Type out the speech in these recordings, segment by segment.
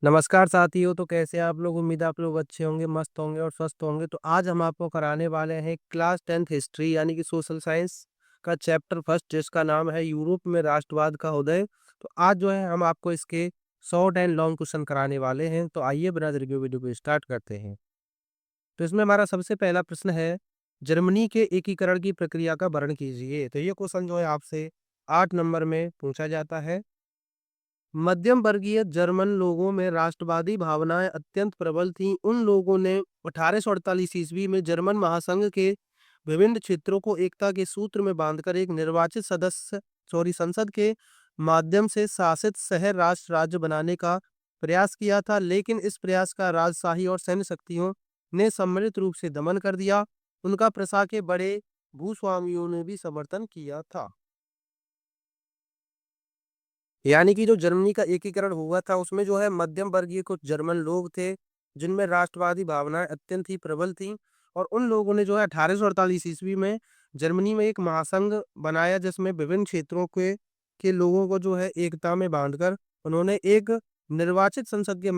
नमस्कार साथियों। तो कैसे हैं आप लोग? उम्मीद है आप लोग अच्छे होंगे, मस्त होंगे और स्वस्थ होंगे। तो आज हम आपको कराने वाले हैं क्लास 10th हिस्ट्री यानी कि सोशल साइंस का चैप्टर फर्स्ट, जिसका नाम है यूरोप में राष्ट्रवाद का उदय। तो आज जो है हम आपको इसके शॉर्ट एंड लॉन्ग क्वेश्चन कराने वाले हैं। तो आइए बिना देर के वीडियो को स्टार्ट करते हैं। तो इसमें हमारा सबसे पहला प्रश्न है, जर्मनी के एकीकरण की प्रक्रिया का वर्णन कीजिए। तो ये क्वेश्चन जो है आपसे 8 नंबर में पूछा जाता है। मध्यम वर्गीय जर्मन लोगों में राष्ट्रवादी भावनाएं अत्यंत प्रबल थीं। उन लोगों ने 1848 ईस्वी में जर्मन महासंघ के विभिन्न क्षेत्रों को एकता के सूत्र में बांधकर एक निर्वाचित संसद के माध्यम से शासित शहर राष्ट्र राज्य बनाने का प्रयास किया था, लेकिन इस प्रयास का राजशाही और सैन्य शक्तियों ने सम्मिलित रूप से दमन कर दिया। उनका प्रशा के बड़े भूस्वामियों ने भी समर्थन किया था। यानी कि जो जर्मनी का एकीकरण हुआ था उसमें जो है मध्यम वर्गीय कुछ जर्मन लोग थे, जिनमें राष्ट्रवादी भावनाएं अत्यंत ही प्रबल थीं। और उन लोगों ने जो है 1848 ईस्वी में जर्मनी में एक महासंघ बनाया, जिसमें विभिन्न क्षेत्रों के लोगों को जो है एकता में बांधकर उन्होंने एक निर्वाचित संसद के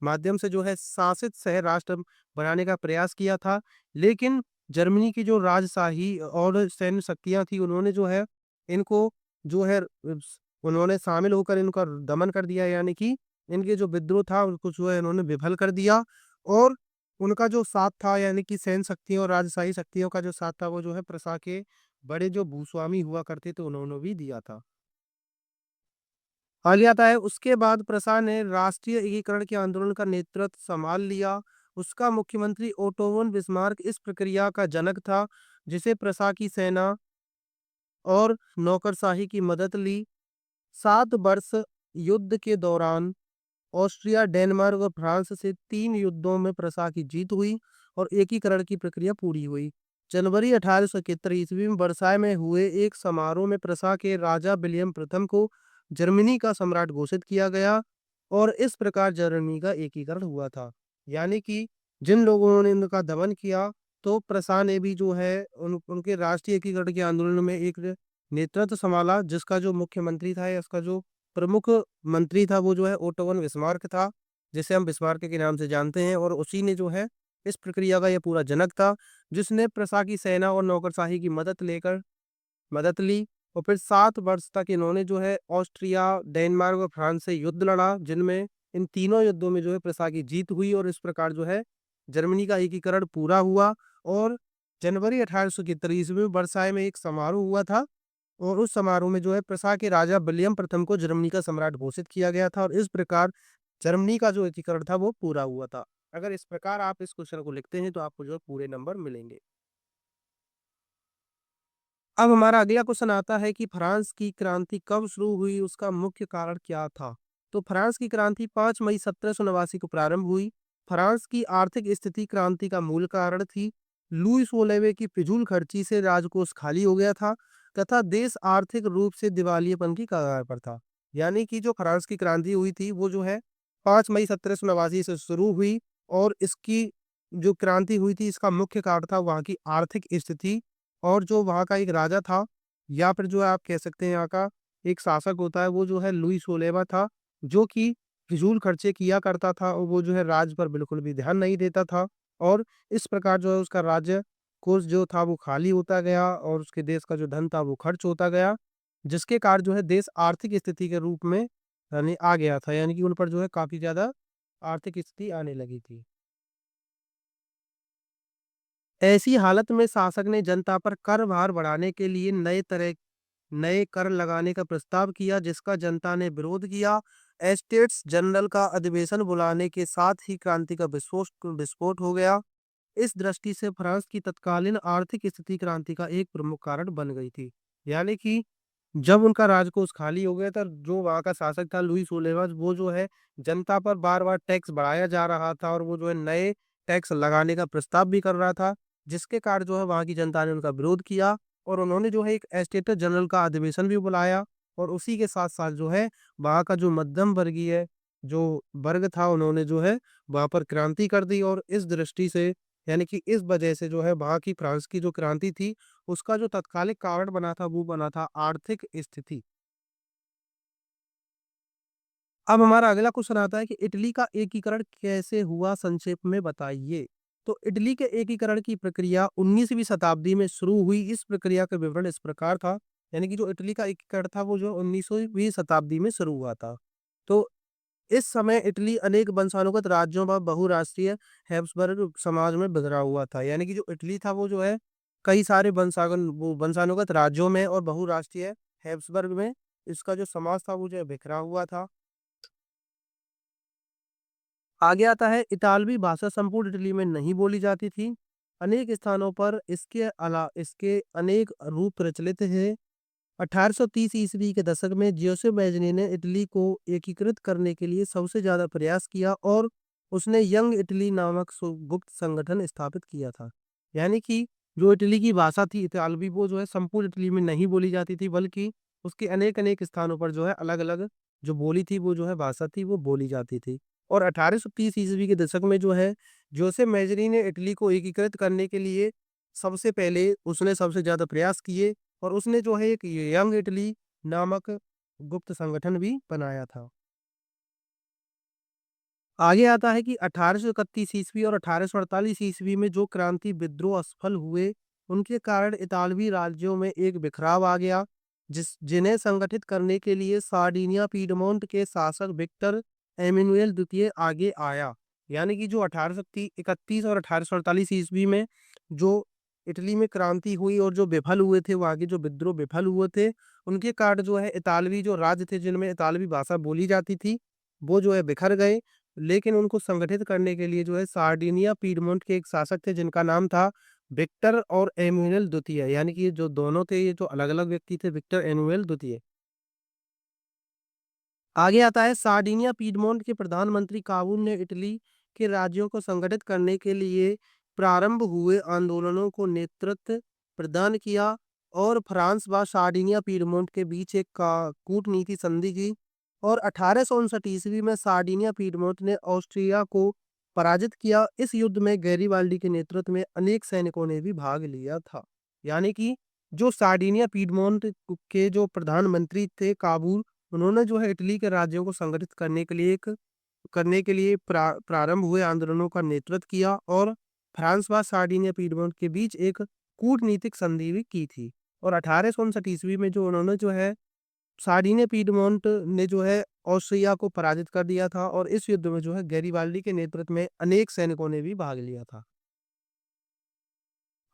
माध्यम से जो है शासित शहर राष्ट्र बनाने का प्रयास किया था। लेकिन जर्मनी की जो राजशाही और सैन्य शक्तियां थी, उन्होंने जो है इनको जो है उन्होंने शामिल होकर इनका दमन कर दिया, यानी कि इनके जो विद्रोह था उनको जो है इन्होंने विफल कर दिया। और उनका जो साथ था, यानी कि सैन्य शक्तियों और राजशाही शक्तियों का जो साथ था, वो जो है प्रशा के बड़े जो भूस्वामी हुआ करते थे उन्होंने भी दिया था। आगे आता है, उसके बाद प्रशा ने राष्ट्रीय एकीकरण के आंदोलन का नेतृत्व संभाल लिया। उसका मुख्यमंत्री ओटो वन बिस्मार्क इस प्रक्रिया का जनक था, जिसे प्रशा की सेना और नौकरशाही की मदद ली। 7 वर्ष युद्ध के दौरान ऑस्ट्रिया, डेनमार्क और फ्रांस से 3 युद्धों में प्रशा की जीत हुई और एकीकरण की प्रक्रिया पूरी हुई। जनवरी 1871 ईस्वी में वर्साय में हुए एक समारोह में प्रशा के राजा विलियम प्रथम को जर्मनी का सम्राट घोषित किया गया और इस प्रकार जर्मनी का एकीकरण हुआ था। यानी कि जिन लोगों ने इनका दमन किया, तो प्रशा ने भी जो है उनके राष्ट्रीय एकीकरण के आंदोलन में एक नेतृत्व संभाला, जिसका जो मुख्यमंत्री था या इसका जो प्रमुख मंत्री था वो जो है ओटो वन बिस्मार्क था, जिसे हम बिस्मार्क के नाम से जानते हैं। और उसी ने जो है इस प्रक्रिया का ये पूरा जनक था, जिसने प्रशा की सेना और नौकरशाही की मदद ली। और फिर 7 वर्ष तक इन्होंने जो है ऑस्ट्रिया, डेनमार्क और फ्रांस से युद्ध लड़ा, जिनमें इन तीनों युद्धों में जो है प्रशा की जीत हुई और इस प्रकार जो है जर्मनी का एकीकरण पूरा हुआ। और जनवरी 1871 ईस्वी में वर्साय में एक समारोह हुआ था और उस समारोह में जो है प्रशा के राजा विलियम प्रथम को जर्मनी का सम्राट घोषित किया गया था और इस प्रकार जर्मनी का जो एकीकरण था वो पूरा हुआ था। अगर इस प्रकार आप इस क्वेश्चन को लिखते हैं तो आपको जो है पूरे नंबर मिलेंगे। अब हमारा अगला क्वेश्चन आता है कि फ्रांस की क्रांति कब शुरू हुई, उसका मुख्य कारण क्या था? तो फ्रांस की क्रांति 5 मई 1789 को प्रारंभ हुई। फ्रांस की आर्थिक स्थिति क्रांति का मूल कारण थी। लुई 16वें की फिजूल खर्ची से राजकोष खाली हो गया था तथा देश आर्थिक रूप से दिवालियेपन की कगार पर था। यानी कि जो फ्रांस की क्रांति हुई थी वो जो है 5 मई 1789 से शुरू हुई और इसकी जो क्रांति हुई थी इसका मुख्य कारण था वहाँ की आर्थिक स्थिति। और जो वहाँ का एक राजा था या फिर जो है आप कह सकते हैं यहाँ का एक शासक होता है, वो जो है लुई 16वां था, जो कि फिजूल खर्चे किया करता था और वो जो है राज्य पर बिल्कुल भी ध्यान नहीं देता था। और इस प्रकार जो है उसका राज्य कोष जो था वो खाली होता गया और उसके देश का जो धन था वो खर्च होता गया, जिसके कारण जो है देश आर्थिक स्थिति के रूप में यानी आ गया था, यानी कि उन पर जो है काफी ज्यादा आर्थिक स्थिति आने लगी थी। ऐसी हालत में शासक ने जनता पर कर भार बढ़ाने के लिए नए कर लगाने का प्रस्ताव किया, जिसका जनता ने विरोध किया। एस्टेट्स जनरल का अधिवेशन बुलाने के साथ ही क्रांति का विस्फोट हो गया। इस दृष्टि से फ्रांस की तत्कालीन आर्थिक स्थिति क्रांति का एक प्रमुख कारण बन गई थी। यानी कि जब उनका राजकोष खाली हो गया था, जो वहाँ का शासक था लुई 16वां, वो जो है जनता पर बार-बार टैक्स बढ़ाया जा रहा था और वो जो है नए टैक्स लगाने का प्रस्ताव भी कर रहा था, जिसके कारण जो है वहाँ की जनता ने उनका विरोध किया और उन्होंने जो है एक एस्टेट जनरल का अधिवेशन भी बुलाया। और उसी के साथ-साथ जो है वहाँ का जो मध्यम वर्गीय जो वर्ग था, उन्होंने जो है वहाँ पर क्रांति कर दी और इस दृष्टि से यानी कि इस वजह से जो है वहाँ की फ्रांस की जो क्रांति थी, उसका जो तत्कालिक कारण बना था वो बना था आर्थिक स्थिति। अब हमारा अगला क्वेश्चन आता है कि इटली का एकीकरण कैसे हुआ, संक्षेप में बताइए। तो इटली के एकीकरण की प्रक्रिया 19वीं शताब्दी में शुरू हुई। इस प्रक्रिया का विवरण इस प्रकार था, यानी कि जो इटली का एकीकरण था वो जो 19वीं शताब्दी में शुरू हुआ था। तो इस समय इटली अनेक वंशानुगत राज्यों व बहुराष्ट्रीय हैब्सबर्ग समाज में बिखरा हुआ था। यानी कि जो इटली था वो जो है कई सारे वंशानुगत राज्यों में और बहुराष्ट्रीय हैब्सबर्ग में इसका जो समाज था वो जो है बिखरा हुआ था। आगे आता है इतालवी भाषा संपूर्ण इटली में नहीं बोली जाती थी। अनेक स्थानों पर इसके अनेक रूप प्रचलित हैं। 1830 ईस्वी के दशक में जियोसे मैज़नी ने इटली को एकीकृत करने के लिए सबसे ज़्यादा प्रयास किया और उसने यंग इटली नामक गुप्त संगठन स्थापित किया था। यानी कि जो इटली की भाषा थी इतालवी वो जो है संपूर्ण इटली में नहीं बोली जाती थी, बल्कि उसके अनेक-अनेक स्थानों पर जो है अलग-अलग जो बोली थी वो जो है भाषा थी वो बोली जाती थी। और 1830 ईस्वी के दशक में जो है जोसेफ मैज़नी ने इटली को एकीकृत करने के लिए सबसे पहले उसने सबसे ज़्यादा प्रयास किए और उसने जो है एक यंग इटली नामक गुप्त संगठन भी बनाया था। आगे आता है कि 1831 ईस्वी और 1848 ईस्वी में जो क्रांति विद्रोह असफल हुए, उनके कारण इतालवी राज्यों में एक बिखराव आ गया, जिन्हें संगठित करने के लिए सार्डिनिया पीडमोंट के शासक विक्टर एमानुएल द्वितीय आगे आया। यानी कि जो 1831 और 1848 ईस्वी में जो इटली में क्रांति हुई और जो विफल हुए थे, वो आगे जो विद्रोह विफल हुए थे, उनके कारण जो है इतालवी जो राज्य थे जिनमें इतालवी भाषा बोली जाती थी, वो जो है बिखर गए। लेकिन उनको संगठित करने के लिए जो है सार्डिनिया पीडमोंट के एक शासक थे जिनका नाम था विक्टर और एमुएल द्वितीय, यानी कि ये जो दोनों थे ये जो अलग-अलग व्यक्ति थे विक्टर एमुएल द्वितीय। आगे आता है सार्डिनिया पीडमोंट के प्रधानमंत्री काबूल ने इटली के राज्यों को संगठित करने के लिए प्रारंभ हुए आंदोलनों को नेतृत्व प्रदान किया और फ्रांस व सार्डिनिया पीडमोंट के बीच एक कूटनीति संधि की और 1859 ईस्वी में सार्डिनिया पीडमोंट ने ऑस्ट्रिया को पराजित किया। इस युद्ध में गैरीबाल्डी के नेतृत्व में अनेक सैनिकों ने भी भाग लिया था। यानी कि जो सार्डिनिया पीडमोंट के जो प्रधानमंत्री थे काबूल, उन्होंने जो है इटली के राज्यों को संगठित करने के लिए प्रारंभ हुए आंदोलनों का नेतृत्व किया और फ्रांस व सार्डिनिया पीडमोंट के बीच एक कूटनीतिक संधि भी की थी। और 1859 ईस्वी में जो उन्होंने जो है सार्डिनिया पीडमोंट ने जो है ऑस्ट्रिया को पराजित कर दिया था और इस युद्ध में जो है गैरीबाल्डी के नेतृत्व में अनेक सैनिकों ने भी भाग लिया था।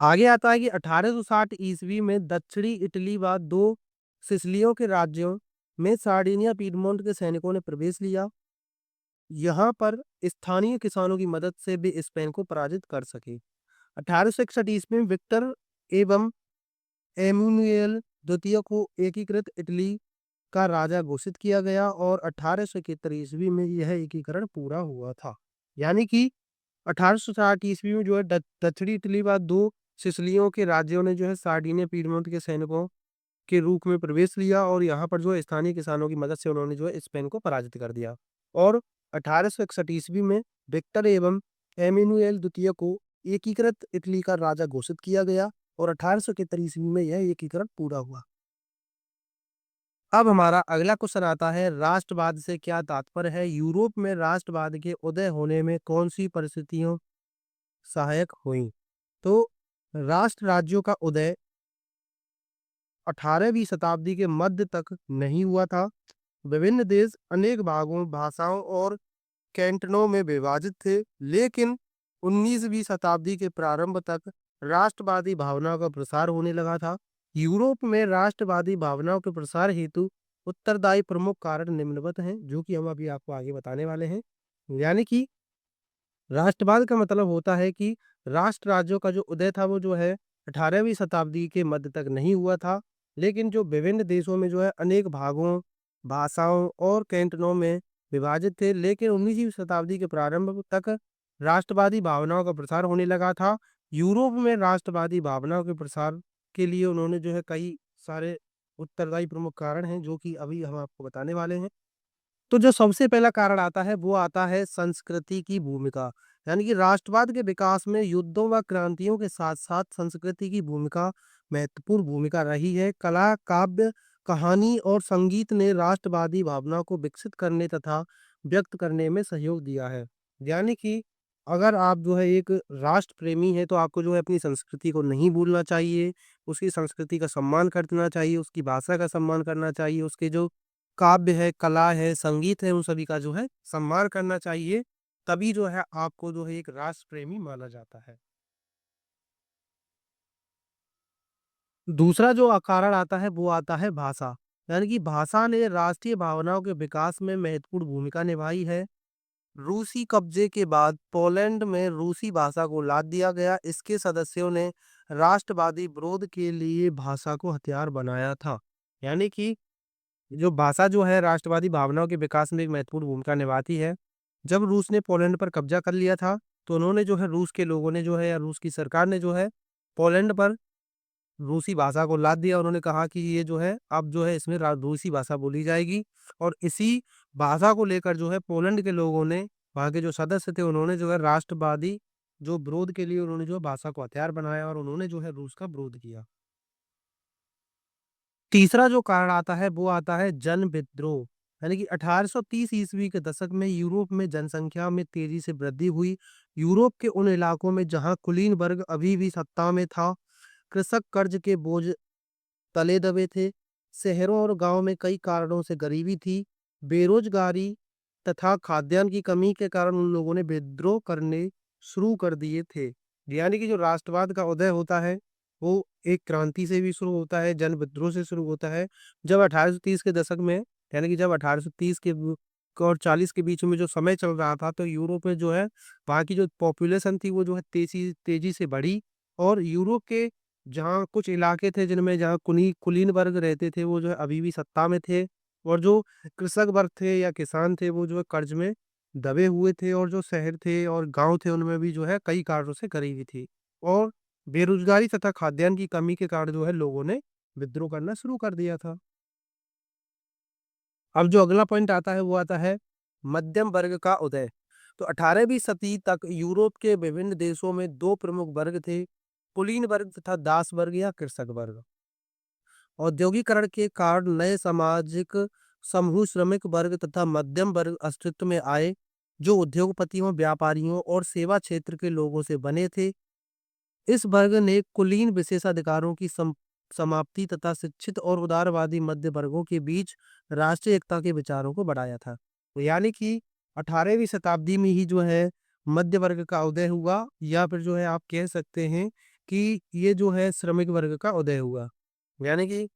आगे आता है कि 1860 ईस्वी में दक्षिणी इटली व 2 सिसिलियों के राज्यों में सार्डिनिया पीडमोंट के सैनिकों ने प्रवेश लिया। यहाँ पर स्थानीय किसानों की मदद से भी स्पेन को पराजित कर सके। 1861 ईस्वी में विक्टर एवं एमुनुएल द्वितीय को एकीकृत इटली का राजा घोषित किया गया और 1871 ईस्वी में यह एकीकरण पूरा हुआ था। यानी कि 1860 ईस्वी में जो है दक्षिणी इटली व 2 सिसिलियों के राज्यों ने जो है सार्डिनिया पीडमोंट के सैनिकों के रूप में प्रवेश लिया और यहाँ पर जो है स्थानीय किसानों की मदद से उन्होंने जो है स्पेन को पराजित कर दिया। और 1861 ईस्वी में विक्टर एवं एमानुएल द्वितीय को एकीकृत इटली का राजा घोषित किया गया और 1871 ईस्वी में यह एकीकरण पूरा हुआ। अब हमारा अगला क्वेश्चन आता है राष्ट्रवाद से क्या तात्पर्य है? यूरोप में राष्ट्रवाद के उदय होने में कौन-सी परिस्थितियों सहायक हुई? तो राष्ट्र राज्यों का उदय 18वीं शताब्दी के मध्य तक नहीं हुआ था। विभिन्न देश अनेक भागों, भाषाओं और कैंटनों में विभाजित थे, लेकिन 19वीं शताब्दी के प्रारंभ तक राष्ट्रवादी भावनाओं का प्रसार होने लगा था। यूरोप में राष्ट्रवादी भावनाओं के प्रसार हेतु उत्तरदायी प्रमुख कारण निम्नवत हैं, जो कि हम अभी आपको आगे बताने वाले हैं। यानी कि राष्ट्रवाद का मतलब होता है कि राष्ट्र राज्यों का जो उदय था वो जो है 18वीं शताब्दी के मध्य तक नहीं हुआ था, लेकिन जो विभिन्न देशों में जो है अनेक भागों, भाषाओं और कैंटनों में विभाजित थे, लेकिन 19वीं शताब्दी के प्रारंभ तक राष्ट्रवादी भावनाओं का प्रसार होने लगा था। यूरोप में राष्ट्रवादी भावनाओं के प्रसार के लिए उन्होंने जो है कई सारे उत्तरदायी प्रमुख कारण हैं, जो कि अभी हम आपको बताने वाले हैं। तो जो सबसे पहला कारण आता है वो आता है संस्कृति की भूमिका। यानी कि राष्ट्रवाद के विकास में युद्धों व क्रांतियों के साथ-साथ संस्कृति की भूमिका महत्वपूर्ण भूमिका रही है। कला, काव्य, कहानी और संगीत ने राष्ट्रवादी भावना को विकसित करने तथा व्यक्त करने में सहयोग दिया है। यानी कि अगर आप जो है एक राष्ट्र प्रेमी हैं, तो आपको जो है अपनी संस्कृति को नहीं भूलना चाहिए, उसकी संस्कृति का सम्मान करना चाहिए, उसकी भाषा का सम्मान करना चाहिए, उसके जो काव्य है, कला है, संगीत है, उन सभी का जो है सम्मान करना चाहिए। तभी जो है आपको जो है एक राष्ट्र प्रेमी माना जाता है। दूसरा जो कारण आता है वो आता है भाषा। यानी कि भाषा ने राष्ट्रीय भावनाओं के विकास में महत्वपूर्ण भूमिका निभाई है। रूसी कब्जे के बाद पोलैंड में रूसी भाषा को लाद दिया गया। इसके सदस्यों ने राष्ट्रवादी विरोध के लिए भाषा को हथियार बनाया था। यानी कि जो भाषा जो है राष्ट्रवादी भावनाओं के विकास में एक महत्वपूर्ण भूमिका निभाती है। जब रूस ने पोलैंड पर कब्जा कर लिया था, तो उन्होंने जो है रूस के लोगों ने जो है या रूस की सरकार ने जो है पोलैंड पर रूसी भाषा को लाद दिया। उन्होंने कहा कि ये जो है अब जो है इसमें रूसी भाषा बोली जाएगी, और इसी भाषा को लेकर जो है पोलैंड के लोगों ने, वहाँ के जो सदस्य थे, उन्होंने जो है राष्ट्रवादी जो विरोध के लिए उन्होंने जो भाषा को हथियार बनाया और उन्होंने जो है रूस का विरोध किया। तीसरा जो कारण आता है वो आता है जन विद्रोह। यानी कि 1830 ईस्वी के दशक में यूरोप में जनसंख्या में तेजी से वृद्धि हुई। यूरोप के उन इलाकों में जहां कुलीन वर्ग अभी भी सत्ता में था, कृषक कर्ज के बोझ तले दबे थे। शहरों और गांवों में कई कारणों से गरीबी थी, बेरोजगारी तथा खाद्यान्न की कमी के कारण उन लोगों ने विद्रोह करने शुरू कर दिए थे। यानी कि जो राष्ट्रवाद का उदय होता है, वो एक क्रांति से भी शुरू होता है, जन विद्रोह से शुरू होता है। जब 1830 के दशक में, यानी कि जब 1830 के और 40 के बीच में जो समय चल रहा था, तो यूरोप में जो है वहाँ की जो पॉपुलेशन थी वो जो है तेजी तेजी से बढ़ी। और यूरोप के जहाँ कुछ इलाके थे जिनमें जहाँ कुलीन वर्ग रहते थे, वो जो है अभी भी सत्ता में थे, और जो कृषक वर्ग थे या किसान थे वो जो है कर्ज में दबे हुए थे, और जो शहर थे और गांव थे उनमें भी जो है कई कारणों से गरीबी थी, और बेरोजगारी तथा खाद्यान्न की कमी के कारण जो है लोगों ने विद्रोह करना शुरू कर दिया था। अब जो अगला पॉइंट आता है वो आता है मध्यम वर्ग का उदय। तो 18वीं सदी तक यूरोप के विभिन्न देशों में दो प्रमुख वर्ग थे, कुलीन वर्ग तथा दास वर्ग या कृषक वर्ग। औद्योगिकरण के कारण नए सामाजिक समूह श्रमिक वर्ग तथा मध्यम वर्ग अस्तित्व में आए, जो उद्योगपतियों, व्यापारियों और सेवा क्षेत्र के लोगों से बने थे। इस वर्ग ने कुलीन विशेषाधिकारों की समाप्ति तथा शिक्षित और उदारवादी मध्य वर्गों के बीच राष्ट्रीय एकता के विचारों को बढ़ाया था। तो यानी कि 18वीं शताब्दी में ही जो है मध्य वर्ग का उदय हुआ, या फिर जो है आप कह सकते हैं कि ये जो है श्रमिक वर्ग का उदय हुआ। यानी कि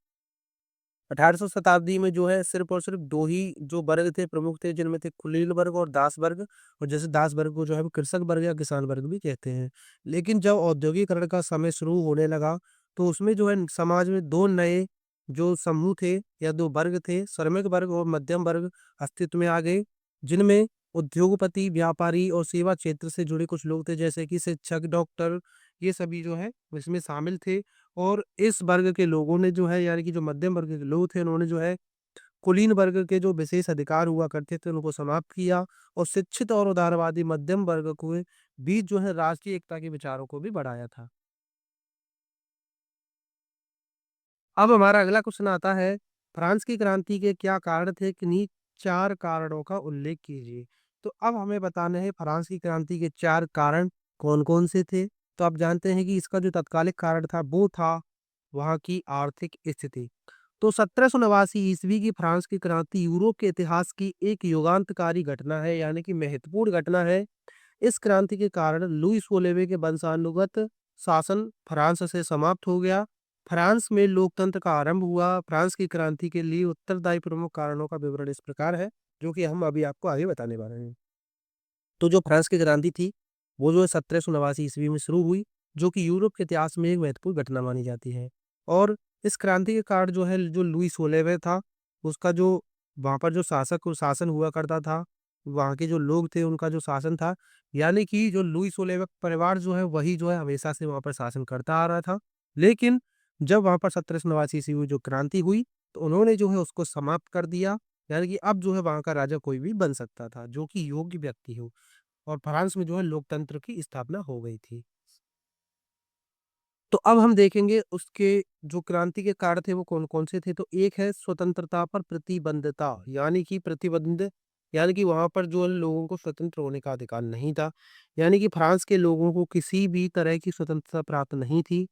1800 शताब्दी में जो है सिर्फ और सिर्फ 2 ही जो वर्ग थे, प्रमुख थे, जिनमें थे कुलीन वर्ग और दास वर्ग। और जैसे दास वर्ग को जो है वो कृषक वर्ग या किसान वर्ग भी कहते हैं। लेकिन जब औद्योगिकरण का समय शुरू होने लगा, तो उसमें जो है समाज में 2 नए जो समूह थे या 2 वर्ग थे, श्रमिक वर्ग और मध्यम वर्ग अस्तित्व में आ गए, जिनमें उद्योगपति, व्यापारी और सेवा क्षेत्र से जुड़े कुछ लोग थे, जैसे कि शिक्षक, डॉक्टर, ये सभी जो है इसमें शामिल थे। और इस वर्ग के लोगों ने जो है, यानी कि जो मध्यम वर्ग के लोग थे, उन्होंने जो है कुलीन वर्ग के जो विशेष अधिकार हुआ करते थे उनको समाप्त किया, और शिक्षित और उदारवादी मध्यम वर्ग को बीच जो है राष्ट्रीय एकता के विचारों को भी बढ़ाया था। अब हमारा अगला क्वेश्चन आता है, फ्रांस की क्रांति के क्या कारण थे? किन्हीं 4 कारणों का उल्लेख कीजिए। तो अब हमें बताना है फ्रांस की क्रांति के 4 कारण कौन-कौन से थे? तो आप जानते हैं कि इसका जो तत्कालिक कारण था वो था वहाँ की आर्थिक स्थिति। तो 1789 ईस्वी की फ्रांस की क्रांति यूरोप के इतिहास की एक युगांतकारी घटना है, यानी कि महत्वपूर्ण घटना है। इस क्रांति के कारण लुई सोलेवे के वंशानुगत शासन फ्रांस से समाप्त हो गया। फ्रांस में लोकतंत्र का आरंभ हुआ। फ्रांस की क्रांति के लिए उत्तरदायी प्रमुख कारणों का विवरण इस प्रकार है, जो कि हम अभी आपको आगे बताने वाले हैं। तो जो फ्रांस की क्रांति थी, वो जो है 1789 ईस्वी में शुरू हुई, जो कि यूरोप के इतिहास में एक महत्वपूर्ण घटना मानी जाती है। और इस क्रांति के कारण जो है, जो लुई सोलेवे था, उसका जो वहाँ पर जो शासन हुआ करता था, वहाँ के जो लोग थे, उनका जो शासन था, यानी कि जो लुई सोलेवे परिवार जो है, वही जो है हमेशा से वहाँ पर शासन करता आ रहा था। लेकिन जब वहाँ पर 1789 ईस्वी में जो क्रांति हुई, तो उन्होंने जो है उसको समाप्त कर दिया। यानी कि अब जो है वहाँ का राजा कोई भी बन सकता था, जो कि योग्य व्यक्ति हो। और फ्रांस में जो है लोकतंत्र की स्थापना हो गई थी। तो अब हम देखेंगे उसके जो क्रांति के कारण थे वो कौन-कौन से थे। तो एक है स्वतंत्रता पर प्रतिबद्धता, यानी कि प्रतिबंध, यानी कि वहाँ पर जो लोगों को स्वतंत्र होने का अधिकार नहीं था। यानी कि फ्रांस के लोगों को किसी भी तरह की स्वतंत्रता प्राप्त नहीं थी।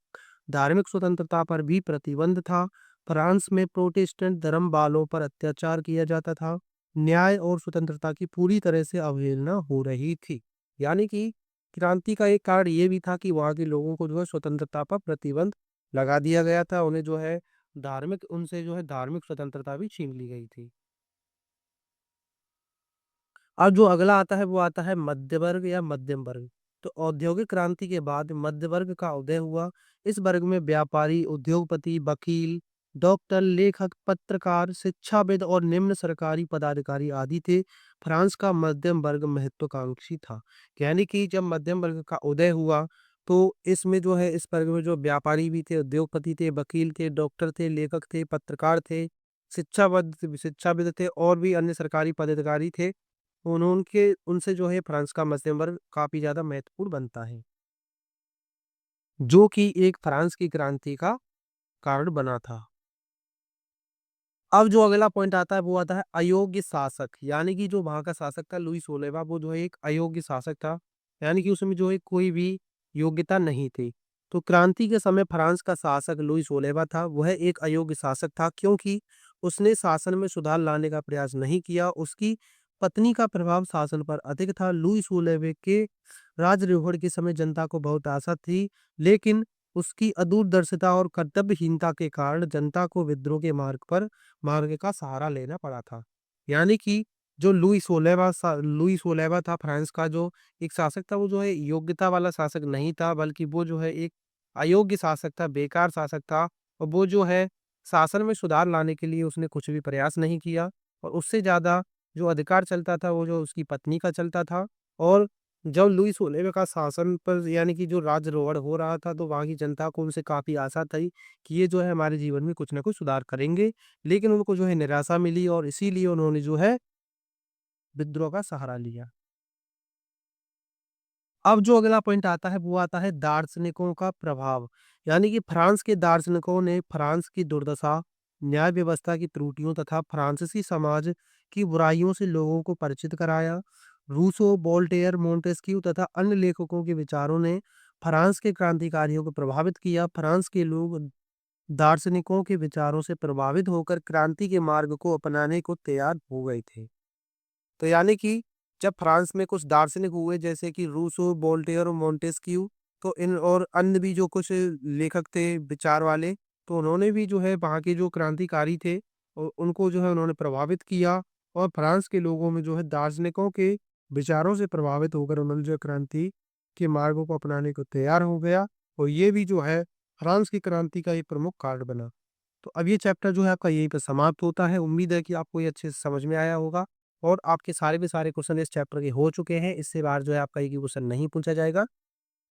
धार्मिक स्वतंत्रता पर भी प्रतिबंध था। फ्रांस में प्रोटेस्टेंट धर्म वालों पर अत्याचार किया जाता था। न्याय और स्वतंत्रता की पूरी तरह से अवहेलना हो रही थी। यानी कि क्रांति का एक कारण ये भी था कि वहाँ के लोगों को जो है स्वतंत्रता पर प्रतिबंध लगा दिया गया था। उन्हें जो है धार्मिक उनसे जो है धार्मिक स्वतंत्रता भी छीन ली गई थी। अब जो अगला आता है वो आता है मध्य वर्ग या मध्यम वर्ग। तो औद्योगिक क्रांति के बाद मध्य वर्ग का उदय हुआ। इस वर्ग में व्यापारी, उद्योगपति, वकील, डॉक्टर, लेखक, पत्रकार, शिक्षाविद और निम्न सरकारी पदाधिकारी आदि थे। फ्रांस का मध्यम वर्ग महत्वाकांक्षी था। यानी कि जब मध्यम वर्ग का उदय हुआ तो इसमें जो है इस वर्ग में जो व्यापारी भी थे, उद्योगपति थे, वकील थे, डॉक्टर थे, लेखक थे, पत्रकार थे, शिक्षाविद थे और भी अन्य सरकारी पदाधिकारी थे। उनके उनसे जो है फ्रांस का मध्यम वर्ग काफ़ी ज़्यादा महत्वपूर्ण बनता है, जो कि एक फ्रांस की क्रांति का कारण बना था। अब जो अगला पॉइंट आता है वो आता है अयोग्य शासक, यानी कि जो वहाँ का शासक था लुई 16वां वो जो है एक अयोग्य शासक था, यानी कि उसमें जो है कोई भी योग्यता नहीं थी। तो क्रांति के समय फ्रांस का शासक लुई 16वां था, वह एक अयोग्य शासक था क्योंकि उसने शासन में सुधार लाने का प्रयास नहीं किया। उसकी पत्नी का प्रभाव शासन पर अधिक था। लुई 16वें के राजद्रोह के समय जनता को बहुत आशा थी, लेकिन उसकी अदूरदर्शिता और कर्तव्यहीनता के कारण जनता को विद्रोह के मार्ग का सहारा लेना पड़ा था। यानी कि जो लुई 16वां था फ्रांस का जो एक शासक था, वो जो है योग्यता वाला शासक नहीं था, बल्कि वो जो है एक अयोग्य शासक था, बेकार शासक था और वो जो है शासन में सुधार लाने के लिए उसने कुछ भी प्रयास नहीं किया और उससे ज़्यादा जो अधिकार चलता था, वो जो उसकी पत्नी का चलता था। और जब लुई 16वें का शासन पर यानी कि जो राजरोहण हो रहा था, तो वहाँ की जनता को उनसे काफ़ी आशा थी कि ये जो है हमारे जीवन में कुछ न कुछ सुधार करेंगे। लेकिन उनको जो है निराशा मिली और इसीलिए उन्होंने जो है विद्रोह का सहारा लिया। अब जो अगला पॉइंट आता है वो आता है दार्शनिकों का प्रभाव। यानी कि फ्रांस के दार्शनिकों ने फ्रांस की दुर्दशा, न्याय व्यवस्था की त्रुटियों तथा फ्रांसीसी समाज की बुराइयों से लोगों को परिचित कराया। रूसो, वोल्टेयर, मोंटेस्क्यू तथा अन्य लेखकों के विचारों ने फ्रांस के क्रांतिकारियों को प्रभावित किया। फ्रांस के लोग दार्शनिकों के विचारों से प्रभावित होकर क्रांति के मार्ग को अपनाने को तैयार हो गए थे। तो यानी कि जब फ्रांस में कुछ दार्शनिक हुए जैसे कि रूसो, वोल्टेयर और मोंटेस्क्यू, तो इन और अन्य भी जो कुछ लेखक थे विचार वाले, तो उन्होंने भी जो है वहाँ के जो क्रांतिकारी थे उनको जो है उन्होंने प्रभावित किया और फ्रांस के लोगों में जो है दार्शनिकों के विचारों से प्रभावित होकर उन्होंने जो क्रांति के मार्गों को अपनाने को तैयार हो गया और ये भी जो है फ्रांस की क्रांति का एक प्रमुख कारण बना। तो अब ये चैप्टर जो है आपका यहीं पे समाप्त होता है। उम्मीद है कि आपको ये अच्छे से समझ में आया होगा और आपके सारे के सारे क्वेश्चन इस चैप्टर के हो चुके हैं। इससे बाहर जो है आपका एक भी क्वेश्चन नहीं पूछा जाएगा।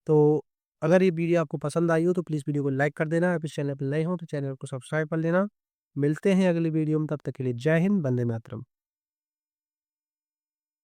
तो अगर ये वीडियो आपको पसंद आई हो तो प्लीज़ वीडियो को लाइक कर देना। आप इस चैनल पर नए हो तो चैनल को सब्सक्राइब कर लेना। मिलते हैं अगली वीडियो में, तब तक के लिए जय हिंद, वंदे मातरम।